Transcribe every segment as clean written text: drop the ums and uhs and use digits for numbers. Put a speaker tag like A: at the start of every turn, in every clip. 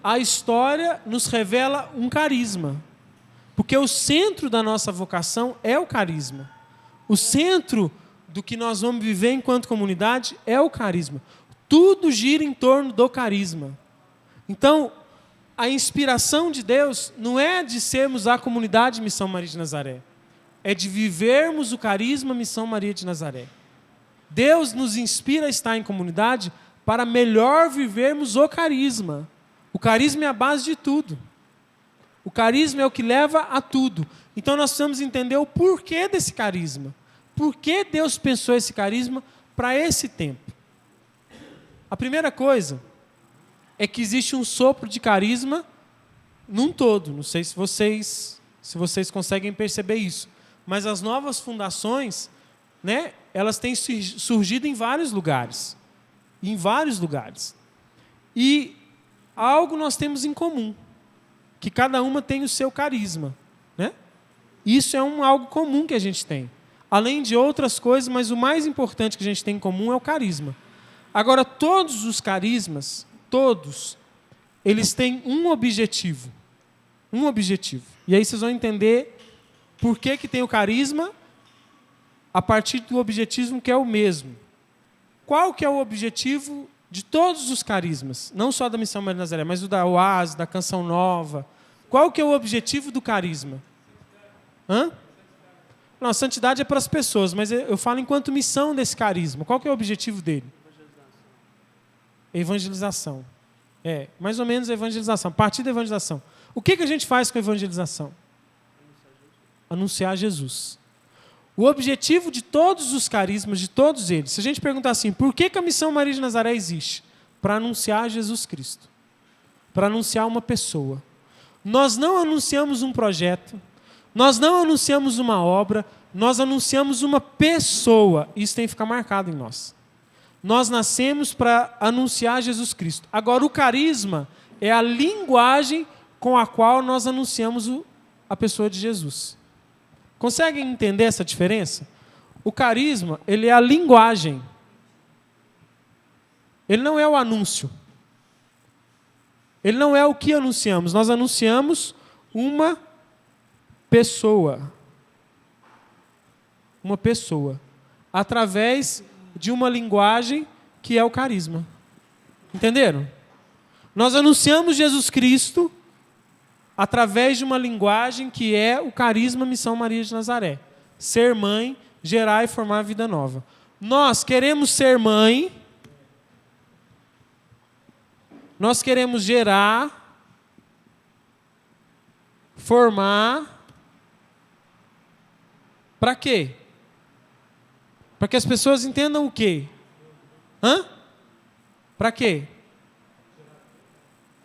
A: a história nos revela um carisma. Porque o centro da nossa vocação é o carisma. O centro do que nós vamos viver enquanto comunidade é o carisma. Tudo gira em torno do carisma. Então, a inspiração de Deus não é de sermos a comunidade Missão Maria de Nazaré. É de vivermos o carisma Missão Maria de Nazaré. Deus nos inspira a estar em comunidade para melhor vivermos o carisma. O carisma é a base de tudo. O carisma é o que leva a tudo. Então nós precisamos entender o porquê desse carisma. Por que Deus pensou esse carisma para esse tempo? A primeira coisa é que existe um sopro de carisma num todo. Não sei se vocês conseguem perceber isso. Mas as novas fundações, né, elas têm surgido em vários lugares. Em vários lugares. E algo nós temos em comum. Que cada uma tem o seu carisma. Né? Isso é algo comum que a gente tem. Além de outras coisas, mas o mais importante que a gente tem em comum é o carisma. Agora, todos os carismas, todos, eles têm um objetivo. Um objetivo. E aí vocês vão entender por que tem o carisma a partir do objetivo que é o mesmo. Qual que é o objetivo de todos os carismas? Não só da Missão Maria de Nazaré, mas o da Oase, da Canção Nova. Qual que é o objetivo do carisma? Não, a santidade é para as pessoas, mas eu falo enquanto missão desse carisma. Qual que é o objetivo dele? Evangelização. Mais ou menos a evangelização. A partir da evangelização. O que a gente faz com a evangelização? Anunciar Jesus. O objetivo de todos os carismas, de todos eles, se a gente perguntar assim, por que a Missão Maria de Nazaré existe? Para anunciar Jesus Cristo. Para anunciar uma pessoa. Nós não anunciamos um projeto, nós não anunciamos uma obra, nós anunciamos uma pessoa. Isso tem que ficar marcado em nós. Nós nascemos para anunciar Jesus Cristo. Agora, o carisma é a linguagem com a qual nós anunciamos a pessoa de Jesus. Conseguem entender essa diferença? O carisma, ele é a linguagem. Ele não é o anúncio. Ele não é o que anunciamos. Nós anunciamos uma pessoa. Uma pessoa. Através de uma linguagem que é o carisma. Entenderam? Nós anunciamos Jesus Cristo através de uma linguagem que é o carisma Missão Maria de Nazaré. Ser mãe, gerar e formar vida nova. Nós queremos ser mãe, nós queremos gerar, formar, para quê? Para que as pessoas entendam o quê? Para quê?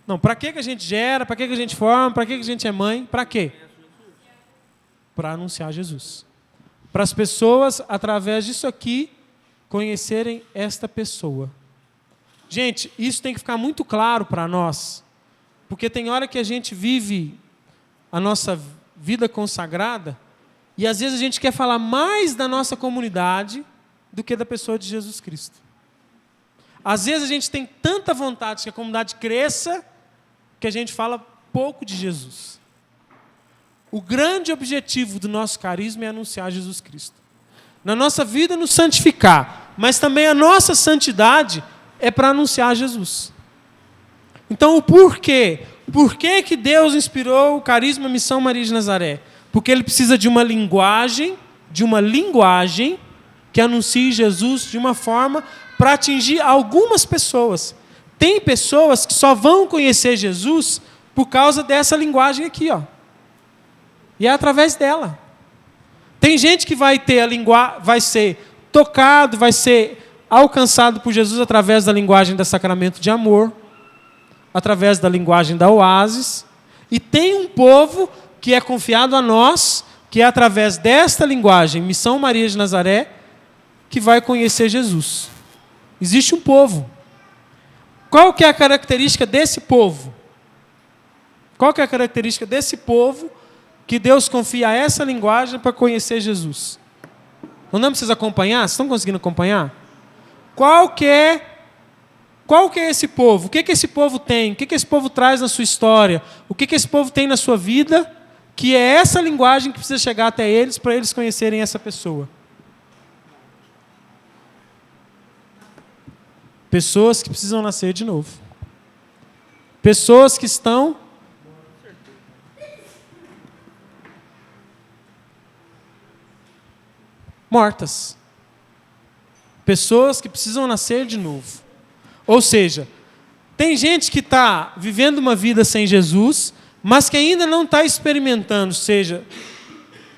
A: Não, para que a gente gera, para que a gente forma, para que a gente é mãe, para quê? Para anunciar Jesus. Para as pessoas, através disso aqui, conhecerem esta pessoa. Gente, isso tem que ficar muito claro para nós, porque tem hora que a gente vive a nossa vida consagrada e às vezes a gente quer falar mais da nossa comunidade do que da pessoa de Jesus Cristo. Às vezes a gente tem tanta vontade que a comunidade cresça que a gente fala pouco de Jesus. O grande objetivo do nosso carisma é anunciar Jesus Cristo. Na nossa vida, nos santificar, mas também a nossa santidade é para anunciar Jesus. Então, o porquê? Por que Deus inspirou o carisma Missão Maria de Nazaré? Porque ele precisa de uma linguagem que anuncie Jesus de uma forma para atingir algumas pessoas. Tem pessoas que só vão conhecer Jesus por causa dessa linguagem aqui, ó. E é através dela. Tem gente que vai ser tocado, vai ser alcançado por Jesus através da linguagem do sacramento de amor, através da linguagem da Oasis. E tem um povo que é confiado a nós, que é através desta linguagem, Missão Maria de Nazaré, que vai conhecer Jesus. Existe um povo. Qual que é a característica desse povo? Qual que é a característica desse povo que Deus confia essa linguagem para conhecer Jesus? Não dá para vocês acompanhar? Vocês estão conseguindo acompanhar? Qual que é Qual que é esse povo? O que esse povo tem? O que esse povo traz na sua história? O que esse povo tem na sua vida? Que é essa linguagem que precisa chegar até eles para eles conhecerem essa pessoa. Pessoas que precisam nascer de novo. Pessoas que estão mortas. Pessoas que precisam nascer de novo. Ou seja, tem gente que está vivendo uma vida sem Jesus, mas que ainda não está experimentando, seja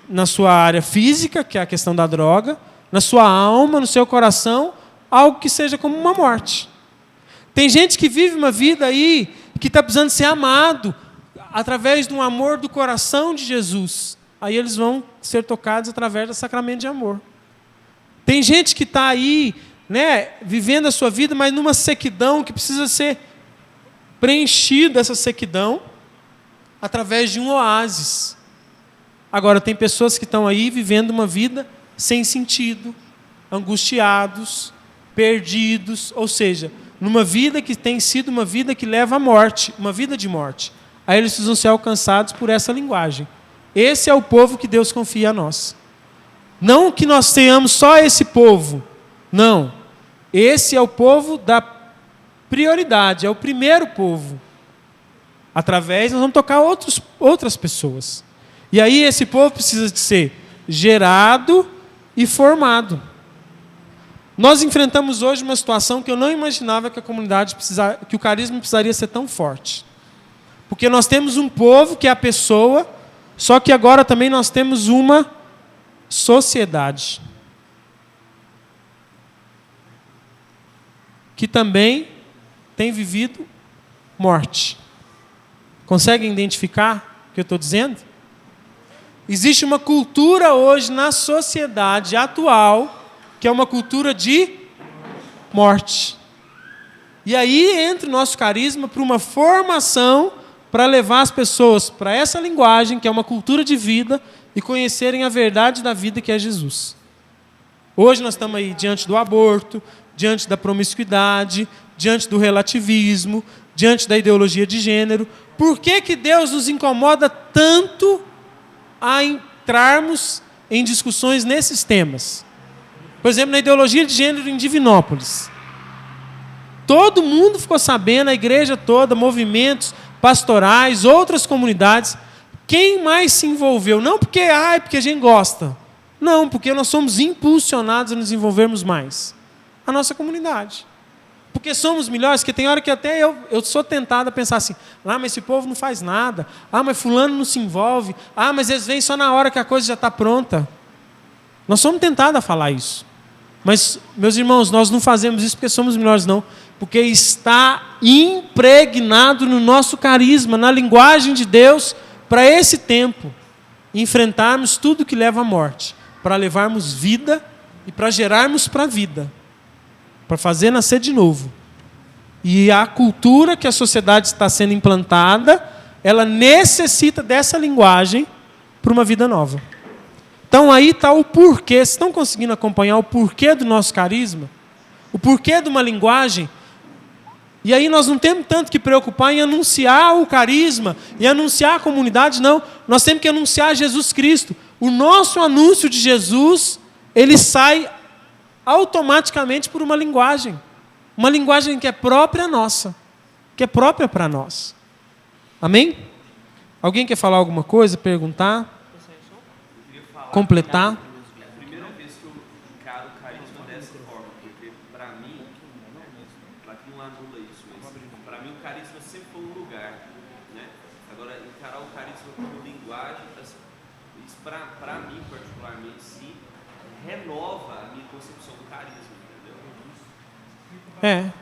A: na sua área física, que é a questão da droga, na sua alma, no seu coração, algo que seja como uma morte. Tem gente que vive uma vida aí que está precisando ser amado através de um amor do coração de Jesus. Aí eles vão ser tocados através do sacramento de amor. Tem gente que está aí, né, vivendo a sua vida, mas numa sequidão que precisa ser preenchida, essa sequidão, através de um oásis. Agora, tem pessoas que estão aí vivendo uma vida sem sentido, angustiados, perdidos, ou seja, numa vida que tem sido uma vida que leva à morte, uma vida de morte. Aí eles precisam ser alcançados por essa linguagem. Esse é o povo que Deus confia a nós. Não que nós tenhamos só esse povo. Não. Esse é o povo da prioridade, é o primeiro povo. Através, nós vamos tocar outras pessoas. E aí esse povo precisa de ser gerado e formado. Nós enfrentamos hoje uma situação que eu não imaginava que a comunidade que o carisma precisaria ser tão forte. Porque nós temos um povo que é a pessoa, só que agora também nós temos uma sociedade que também tem vivido morte. Conseguem identificar o que eu estou dizendo? Existe uma cultura hoje na sociedade atual que é uma cultura de morte. E aí entra o nosso carisma para uma formação para levar as pessoas para essa linguagem, que é uma cultura de vida, e conhecerem a verdade da vida, que é Jesus. Hoje nós estamos aí diante do aborto, diante da promiscuidade, diante do relativismo, diante da ideologia de gênero. Por que Deus nos incomoda tanto a entrarmos em discussões nesses temas? Por exemplo, na ideologia de gênero em Divinópolis. Todo mundo ficou sabendo, a igreja toda, movimentos pastorais, outras comunidades. Quem mais se envolveu? Não porque a gente gosta. Não, porque nós somos impulsionados a nos envolvermos mais. A nossa comunidade. Porque somos melhores, que tem hora que até eu sou tentado a pensar assim, mas esse povo não faz nada. Mas fulano não se envolve. Mas eles vêm só na hora que a coisa já está pronta. Nós somos tentados a falar isso. Mas, meus irmãos, nós não fazemos isso porque somos melhores, não. Porque está impregnado no nosso carisma, na linguagem de Deus, para esse tempo, enfrentarmos tudo que leva à morte, para levarmos vida e para gerarmos para a vida, para fazer nascer de novo. E a cultura que a sociedade está sendo implantada, ela necessita dessa linguagem para uma vida nova. Então aí está o porquê. Vocês estão conseguindo acompanhar o porquê do nosso carisma? O porquê de uma linguagem? E aí nós não temos tanto que preocupar em anunciar o carisma, e anunciar a comunidade, não. Nós temos que anunciar Jesus Cristo. O nosso anúncio de Jesus, ele sai automaticamente por uma linguagem. Uma linguagem que é própria nossa, que é própria para nós. Amém? Alguém quer falar alguma coisa, perguntar? Completar?
B: É a primeira vez que eu encaro o carisma dessa forma, porque para mim, para que não anula isso, para mim o carisma sempre foi um lugar, né? Agora, encarar o carisma como linguagem, isso para mim particularmente, sim, renova a minha concepção do carisma, entendeu?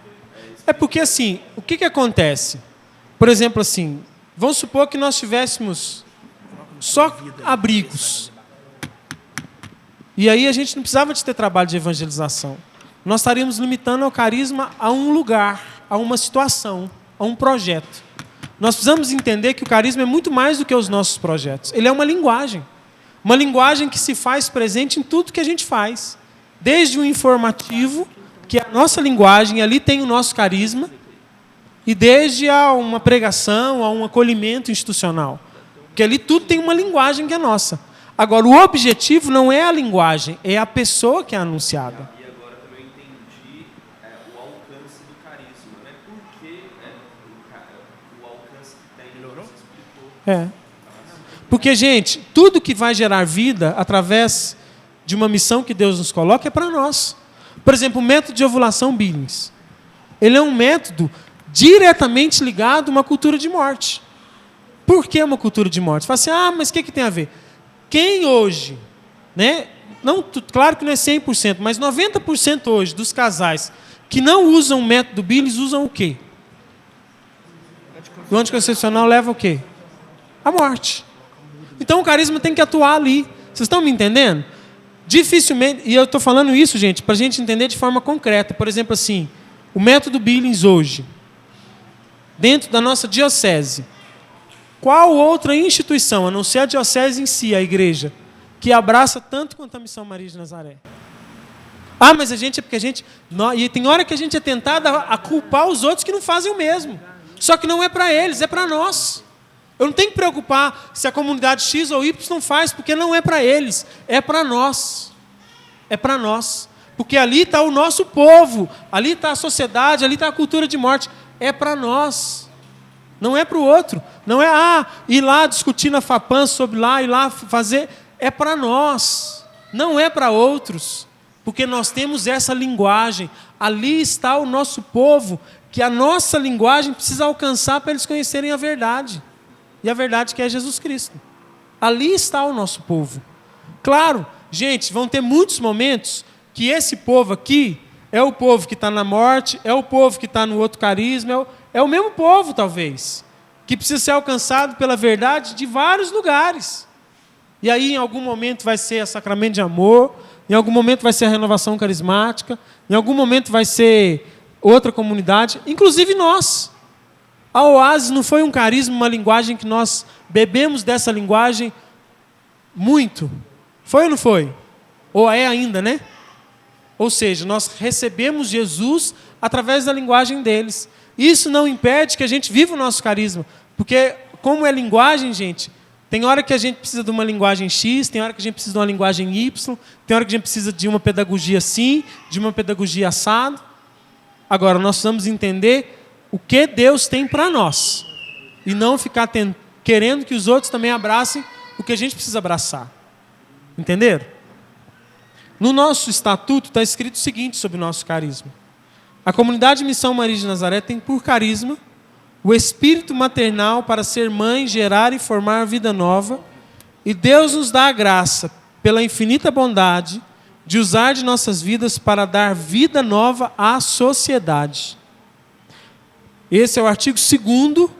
A: É porque assim, o que acontece? Por exemplo assim, vamos supor que nós tivéssemos só abrigos. E aí a gente não precisava de ter trabalho de evangelização. Nós estaríamos limitando ao carisma a um lugar, a uma situação, a um projeto. Nós precisamos entender que o carisma é muito mais do que os nossos projetos. Ele é uma linguagem. Uma linguagem que se faz presente em tudo que a gente faz. Desde o informativo que é a nossa linguagem, ali tem o nosso carisma, e desde a uma pregação, a um acolhimento institucional. Porque ali tudo tem uma linguagem que é nossa. Agora, o objetivo não é a linguagem, é a pessoa que é anunciada.
B: E agora também eu entendi o alcance do carisma, né? Porque o alcance que tem, você explicou.
A: É. Porque, gente, tudo que vai gerar vida através de uma missão que Deus nos coloca é para nós. Por exemplo, o método de ovulação Billings. Ele é um método diretamente ligado a uma cultura de morte. Por que uma cultura de morte? Você fala assim, mas o que tem a ver? Quem hoje, né? Não, claro que não é 100%, mas 90% hoje dos casais que não usam o método Billings usam o quê? O anticoncepcional leva o quê? A morte. Então o carisma tem que atuar ali. Vocês estão me entendendo? Dificilmente, e eu estou falando isso, gente, para a gente entender de forma concreta. Por exemplo, assim, o método Billings hoje, dentro da nossa diocese, qual outra instituição, a não ser a diocese em si, a igreja, que abraça tanto quanto a Missão Maria de Nazaré? Mas a gente é porque a gente... E tem hora que a gente é tentado a culpar os outros que não fazem o mesmo. Só que não é para eles, é para nós. Eu não tenho que preocupar se a comunidade X ou Y faz, porque não é para eles, é para nós. É para nós. Porque ali está o nosso povo, ali está a sociedade, ali está a cultura de morte. É para nós. Não é para o outro. Não é, ir lá discutir na FAPAM sobre ir lá fazer. É para nós. Não é para outros. Porque nós temos essa linguagem. Ali está o nosso povo, que a nossa linguagem precisa alcançar para eles conhecerem a verdade. E a verdade que é Jesus Cristo. Ali está o nosso povo. Claro, gente, vão ter muitos momentos que esse povo aqui é o povo que está na morte, é o povo que está no outro carisma, é o mesmo povo, talvez, que precisa ser alcançado pela verdade de vários lugares. E aí, em algum momento, vai ser a sacramento de amor, em algum momento vai ser a renovação carismática, em algum momento vai ser outra comunidade, inclusive nós. A Oásis não foi um carisma, uma linguagem que nós bebemos dessa linguagem muito. Foi ou não foi? Ou é ainda, né? Ou seja, nós recebemos Jesus através da linguagem deles. Isso não impede que a gente viva o nosso carisma. Porque, como é linguagem, gente, tem hora que a gente precisa de uma linguagem X, tem hora que a gente precisa de uma linguagem Y, tem hora que a gente precisa de uma pedagogia assim, de uma pedagogia assado. Agora, nós precisamos entender o que Deus tem para nós. E não ficar querendo que os outros também abracem o que a gente precisa abraçar. Entenderam? No nosso estatuto está escrito o seguinte sobre o nosso carisma. A comunidade Missão Maria de Nazaré tem por carisma o espírito maternal para ser mãe, gerar e formar vida nova, e Deus nos dá a graça, pela infinita bondade, de usar de nossas vidas para dar vida nova à sociedade. Esse é o artigo 2º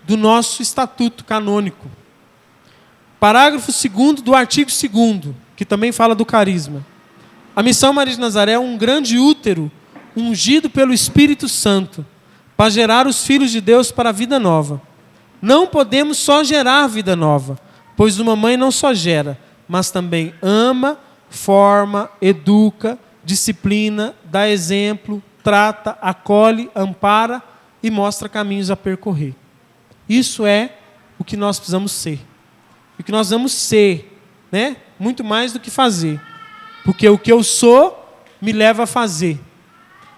A: do nosso estatuto canônico. Parágrafo 2º do artigo 2º, que também fala do carisma. A Missão Maria de Nazaré é um grande útero ungido pelo Espírito Santo para gerar os filhos de Deus para a vida nova. Não podemos só gerar vida nova, pois uma mãe não só gera, mas também ama, forma, educa, disciplina, dá exemplo, trata, acolhe, ampara e mostra caminhos a percorrer. Isso é o que nós precisamos ser. O que nós vamos ser, né? Muito mais do que fazer. Porque o que eu sou me leva a fazer.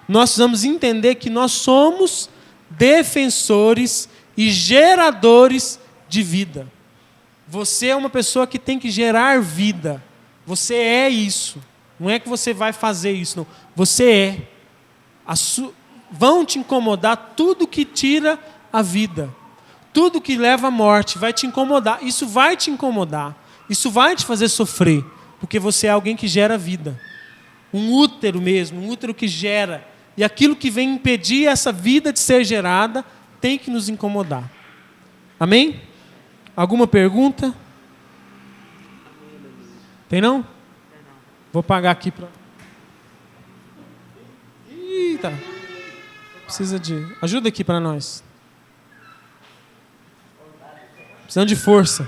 A: Nós precisamos entender que nós somos defensores e geradores de vida. Você é uma pessoa que tem que gerar vida. Você é isso. Não é que você vai fazer isso, não. Você é. Vão te incomodar tudo que tira a vida. Tudo que leva à morte vai te incomodar. Isso vai te incomodar. Isso vai te fazer sofrer. Porque você é alguém que gera vida. Um útero mesmo, um útero que gera. E aquilo que vem impedir essa vida de ser gerada tem que nos incomodar. Amém? Alguma pergunta? Tem não? Vou pagar aqui para... Eita! Precisa de... Ajuda aqui para nós. Precisando de força.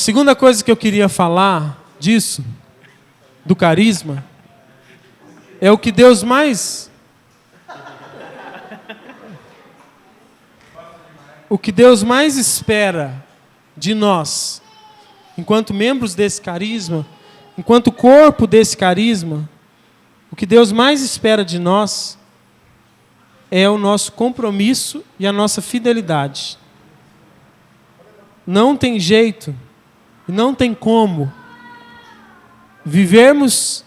A: segunda coisa que eu queria falar disso, do carisma, é o que Deus mais espera de nós, enquanto membros desse carisma, enquanto corpo desse carisma. O que Deus mais espera de nós é o nosso compromisso e a nossa fidelidade. Não tem jeito, não tem como vivermos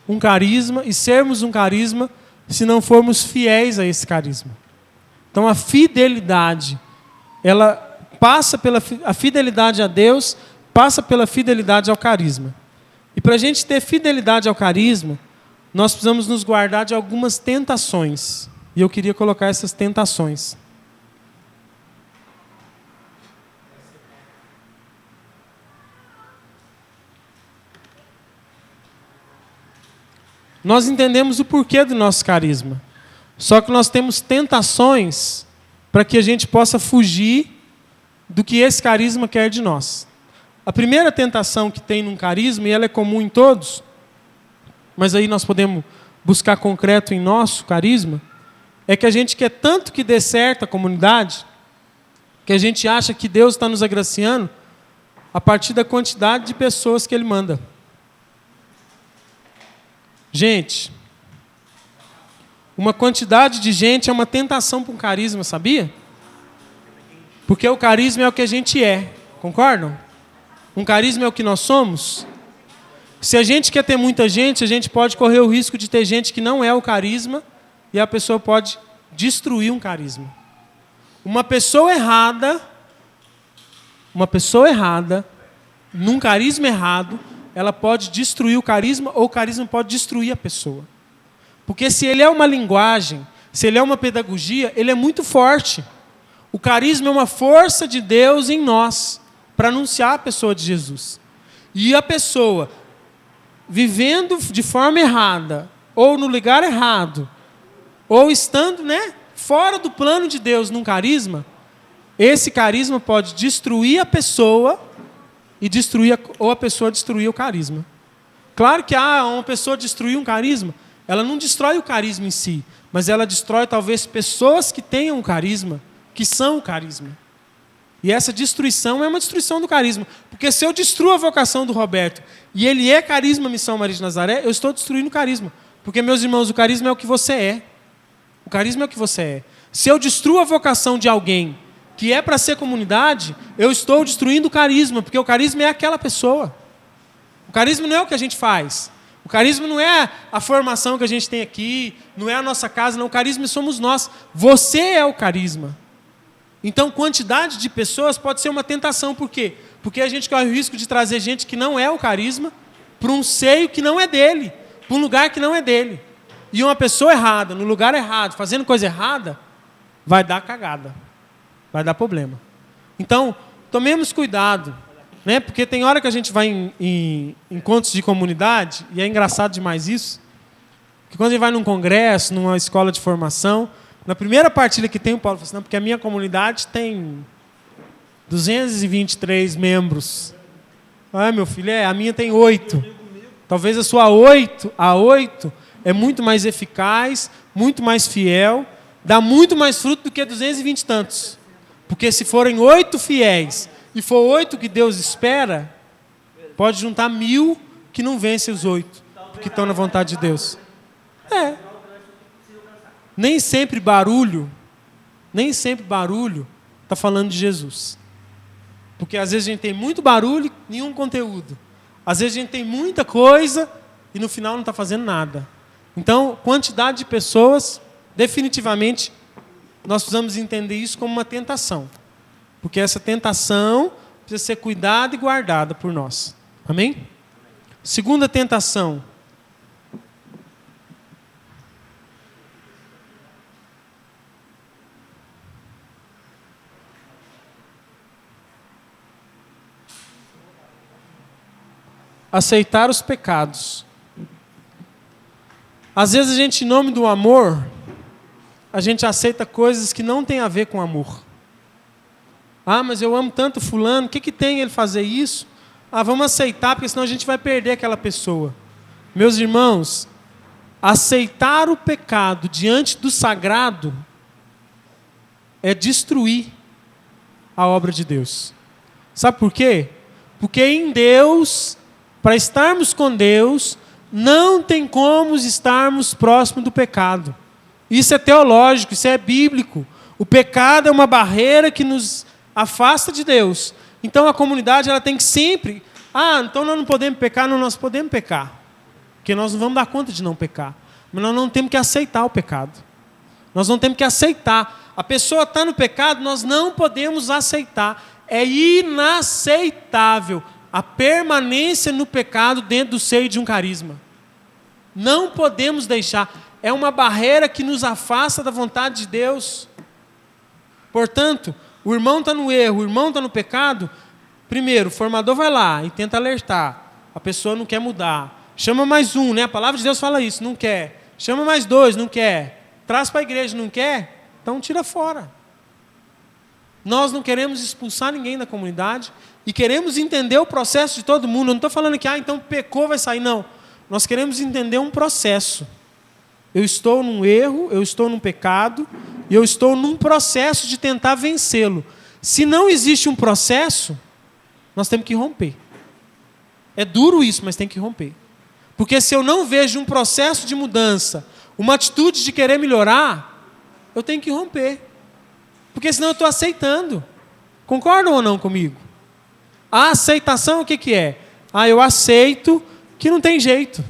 A: um carisma e sermos um carisma se não formos fiéis a esse carisma. Então a fidelidade, ela passa pela a fidelidade a Deus, passa pela fidelidade ao carisma. E para a gente ter fidelidade ao carisma, nós precisamos nos guardar de algumas tentações. E eu queria colocar essas tentações. Nós entendemos o porquê do nosso carisma. Só que nós temos tentações para que a gente possa fugir do que esse carisma quer de nós. A primeira tentação que tem num carisma, e ela é comum em todos, mas aí nós podemos buscar concreto em nosso carisma, é que a gente quer tanto que dê certo a comunidade, que a gente acha que Deus está nos agraciando a partir da quantidade de pessoas que Ele manda. Gente, uma quantidade de gente é uma tentação para um carisma, sabia? Porque o carisma é o que a gente é, concordam? Um carisma é o que nós somos. Se a gente quer ter muita gente, a gente pode correr o risco de ter gente que não é o carisma e a pessoa pode destruir um carisma. Uma pessoa errada, num carisma errado, ela pode destruir o carisma ou o carisma pode destruir a pessoa. Porque se ele é uma linguagem, se ele é uma pedagogia, ele é muito forte. O carisma é uma força de Deus em nós para anunciar a pessoa de Jesus. E a pessoa vivendo de forma errada, ou no lugar errado, ou estando, fora do plano de Deus num carisma, esse carisma pode destruir a pessoa e ou a pessoa destruir o carisma. Claro que uma pessoa destruir um carisma, ela não destrói o carisma em si, mas ela destrói talvez pessoas que tenham um carisma, que são o carisma. E essa destruição é uma destruição do carisma. Porque se eu destruo a vocação do Roberto e ele é carisma Missão Maria de Nazaré, eu estou destruindo o carisma. Porque, meus irmãos, o carisma é o que você é. O carisma é o que você é. Se eu destruo a vocação de alguém que é para ser comunidade, eu estou destruindo o carisma, porque o carisma é aquela pessoa. O carisma não é o que a gente faz. O carisma não é a formação que a gente tem aqui, não é a nossa casa, não. O carisma somos nós. Você é o carisma. Então, quantidade de pessoas pode ser uma tentação. Por quê? Porque a gente corre o risco de trazer gente que não é o carisma para um seio que não é dele, para um lugar que não é dele. E uma pessoa errada, no lugar errado, fazendo coisa errada, vai dar cagada, vai dar problema. Então, tomemos cuidado, porque tem hora que a gente vai em encontros de comunidade, e é engraçado demais isso, que quando a gente vai num congresso, numa escola de formação, na primeira partilha que tem, o Paulo fala assim, não, porque a minha comunidade tem 223 membros. Ah, meu filho, a minha tem 8. Talvez a sua a 8 é muito mais eficaz, muito mais fiel, dá muito mais fruto do que 220 e tantos. Porque se forem 8 fiéis e for 8 que Deus espera, pode juntar 1000 que não vencem os 8, porque estão na vontade de Deus. Nem sempre barulho está falando de Jesus. Porque às vezes a gente tem muito barulho e nenhum conteúdo. Às vezes a gente tem muita coisa e no final não está fazendo nada. Então, quantidade de pessoas, definitivamente, nós precisamos entender isso como uma tentação. Porque essa tentação precisa ser cuidada e guardada por nós. Amém? Segunda tentação. Aceitar os pecados. Às vezes a gente, em nome do amor, a gente aceita coisas que não têm a ver com amor. Ah, mas eu amo tanto fulano, o que tem ele fazer isso? vamos aceitar, porque senão a gente vai perder aquela pessoa. Meus irmãos, aceitar o pecado diante do sagrado é destruir a obra de Deus. Sabe por quê? Porque em Deus, para estarmos com Deus, não tem como estarmos próximo do pecado. Isso é teológico, isso é bíblico. O pecado é uma barreira que nos afasta de Deus. Então a comunidade ela tem que sempre... então nós não podemos pecar. Não, nós podemos pecar. Porque nós não vamos dar conta de não pecar. Mas nós não temos que aceitar o pecado. Nós não temos que aceitar. A pessoa está no pecado, nós não podemos aceitar. É inaceitável a permanência no pecado dentro do seio de um carisma. Não podemos deixar. É uma barreira que nos afasta da vontade de Deus. Portanto, o irmão está no erro, o irmão está no pecado. Primeiro, o formador vai lá e tenta alertar. A pessoa não quer mudar. Chama mais um, né? A palavra de Deus fala isso, não quer. Chama mais dois, não quer. Traz para a igreja, não quer. Então tira fora. Nós não queremos expulsar ninguém da comunidade e queremos entender o processo de todo mundo. Eu não estou falando que, então pecou, vai sair. Não. Nós queremos entender um processo. Eu estou num erro, eu estou num pecado e eu estou num processo de tentar vencê-lo. Se não existe um processo, nós temos que romper. É duro isso, mas tem que romper. Porque se eu não vejo um processo de mudança, uma atitude de querer melhorar, eu tenho que romper. Porque senão eu estou aceitando. Concordam ou não comigo? A aceitação o que é? Eu aceito que não tem jeito.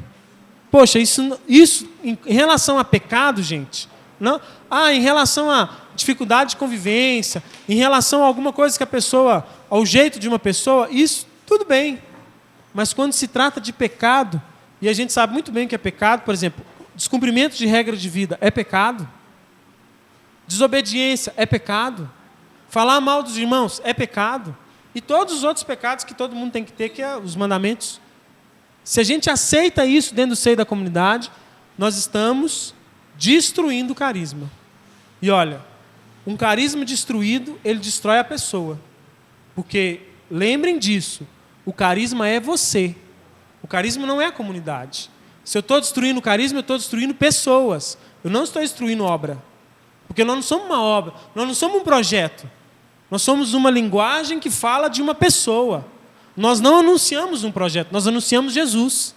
A: Poxa, isso em relação a pecado, gente, não? Em relação a dificuldade de convivência, em relação a alguma coisa que a pessoa, ao jeito de uma pessoa, isso tudo bem. Mas quando se trata de pecado, e a gente sabe muito bem que é pecado, por exemplo, descumprimento de regra de vida é pecado. Desobediência é pecado. Falar mal dos irmãos é pecado. E todos os outros pecados que todo mundo tem que ter, que é os mandamentos. Se a gente aceita isso dentro do seio da comunidade, nós estamos destruindo o carisma. E olha, um carisma destruído, ele destrói a pessoa. Porque, lembrem disso, o carisma é você. O carisma não é a comunidade. Se eu estou destruindo o carisma, eu estou destruindo pessoas. Eu não estou destruindo obra. Porque nós não somos uma obra, nós não somos um projeto. Nós somos uma linguagem que fala de uma pessoa. Nós não anunciamos um projeto, nós anunciamos Jesus.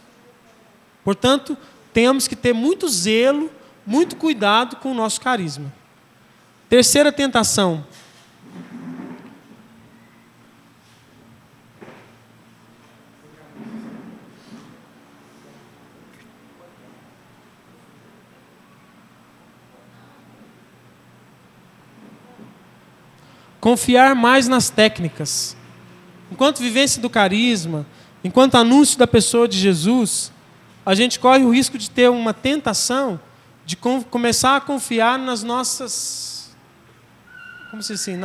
A: Portanto, temos que ter muito zelo, muito cuidado com o nosso carisma. Terceira tentação. Confiar mais nas técnicas. Enquanto vivência do carisma, enquanto anúncio da pessoa de Jesus, a gente corre o risco de ter uma tentação de começar a confiar nas nossas, como se diz assim,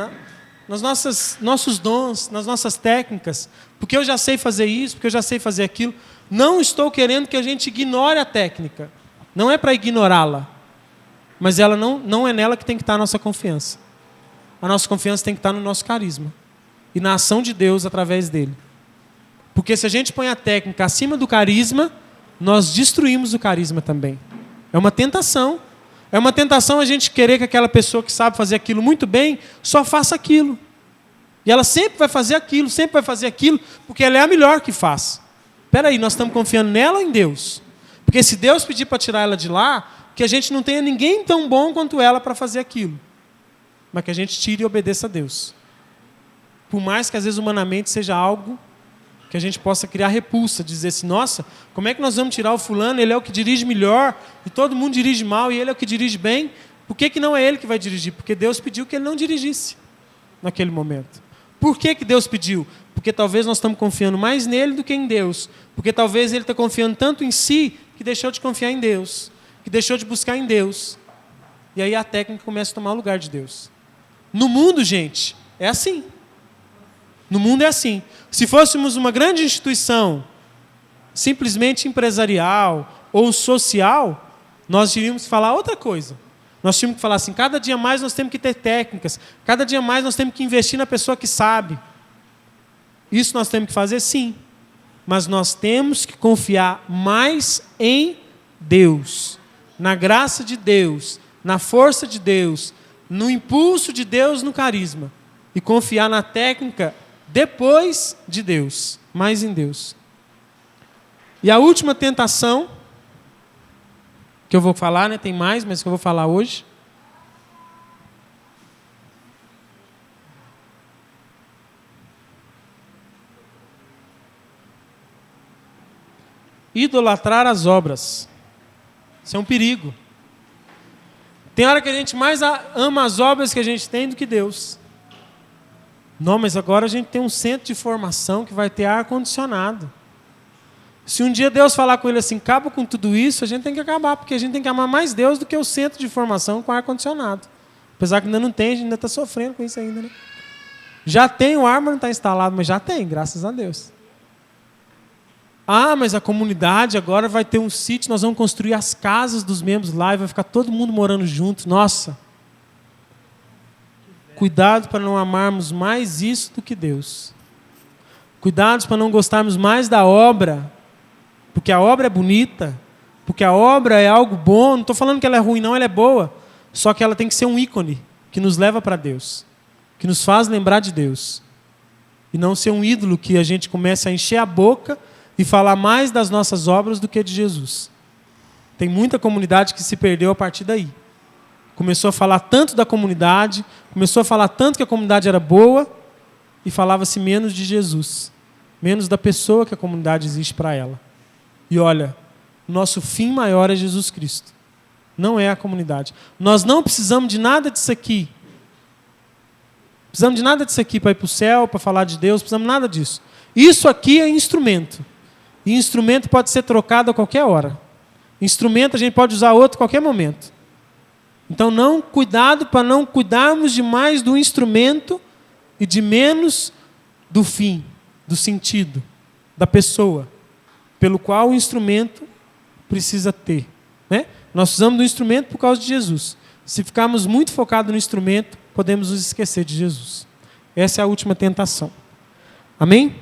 A: nossos dons, nas nossas técnicas, porque eu já sei fazer isso, porque eu já sei fazer aquilo. Não estou querendo que a gente ignore a técnica. Não é para ignorá-la, mas ela não é nela que tem que estar a nossa confiança. A nossa confiança tem que estar no nosso carisma e na ação de Deus através dele. Porque se a gente põe a técnica acima do carisma, nós destruímos o carisma também. É uma tentação. É uma tentação a gente querer que aquela pessoa que sabe fazer aquilo muito bem só faça aquilo. E ela sempre vai fazer aquilo, porque ela é a melhor que faz. Espera aí, nós estamos confiando nela ou em Deus? Porque se Deus pedir para tirar ela de lá, que a gente não tenha ninguém tão bom quanto ela para fazer aquilo. Mas que a gente tire e obedeça a Deus. Por mais que às vezes humanamente seja algo que a gente possa criar repulsa, dizer assim, nossa, como é que nós vamos tirar o fulano, ele é o que dirige melhor, e todo mundo dirige mal, e ele é o que dirige bem, por que não é ele que vai dirigir? Porque Deus pediu que ele não dirigisse naquele momento. Por que Deus pediu? Porque talvez nós estamos confiando mais nele do que em Deus, porque talvez ele está confiando tanto em si, que deixou de confiar em Deus, que deixou de buscar em Deus, e aí a técnica começa a tomar o lugar de Deus. No mundo, gente, é assim. No mundo é assim. Se fôssemos uma grande instituição, simplesmente empresarial ou social, nós iríamos falar outra coisa. Nós tínhamos que falar assim, cada dia mais nós temos que ter técnicas, cada dia mais nós temos que investir na pessoa que sabe. Isso nós temos que fazer, sim. mas nós temos que confiar mais em Deus, na graça de Deus, na força de Deus, no impulso de Deus no carisma, e confiar na técnica depois de Deus, mais em Deus. E a última tentação, que eu vou falar, né? Tem mais, mas que eu vou falar hoje. Idolatrar as obras. Isso é um perigo. Tem hora que a gente mais ama as obras que a gente tem do que Deus. Não, mas agora a gente tem um centro de formação que vai ter ar-condicionado. Se um dia Deus falar com ele assim, acaba com tudo isso, a gente tem que acabar, porque a gente tem que amar mais Deus do que o centro de formação com ar-condicionado. Apesar que ainda não tem, a gente ainda está sofrendo com isso ainda, né? Já tem, o ar, mas não está instalado, mas já tem, graças a Deus. Ah, mas a comunidade agora vai ter um sítio, nós vamos construir as casas dos membros lá e vai ficar todo mundo morando junto. Nossa! Cuidado para não amarmos mais isso do que Deus. Cuidado para não gostarmos mais da obra, porque a obra é bonita, porque a obra é algo bom. Não estou falando que ela é ruim, não, ela é boa. Só que ela tem que ser um ícone que nos leva para Deus, que nos faz lembrar de Deus. E não ser um ídolo que a gente comece a encher a boca e falar mais das nossas obras do que de Jesus. Tem muita comunidade que se perdeu a partir daí. Começou a falar tanto da comunidade, começou a falar tanto que a comunidade era boa, e falava-se menos de Jesus, menos da pessoa que a comunidade existe para ela. E olha, nosso fim maior é Jesus Cristo, não é a comunidade. Nós não precisamos de nada disso aqui. Precisamos de nada disso aqui para ir para o céu, para falar de Deus, precisamos de nada disso. Isso aqui é instrumento. E instrumento pode ser trocado a qualquer hora. Instrumento a gente pode usar outro a qualquer momento. Então, cuidado para não cuidarmos demais do instrumento e de menos do fim, do sentido, da pessoa, pelo qual o instrumento precisa ter. Né? Nós precisamos do instrumento por causa de Jesus. Se ficarmos muito focados no instrumento, podemos nos esquecer de Jesus. Essa é a última tentação. Amém?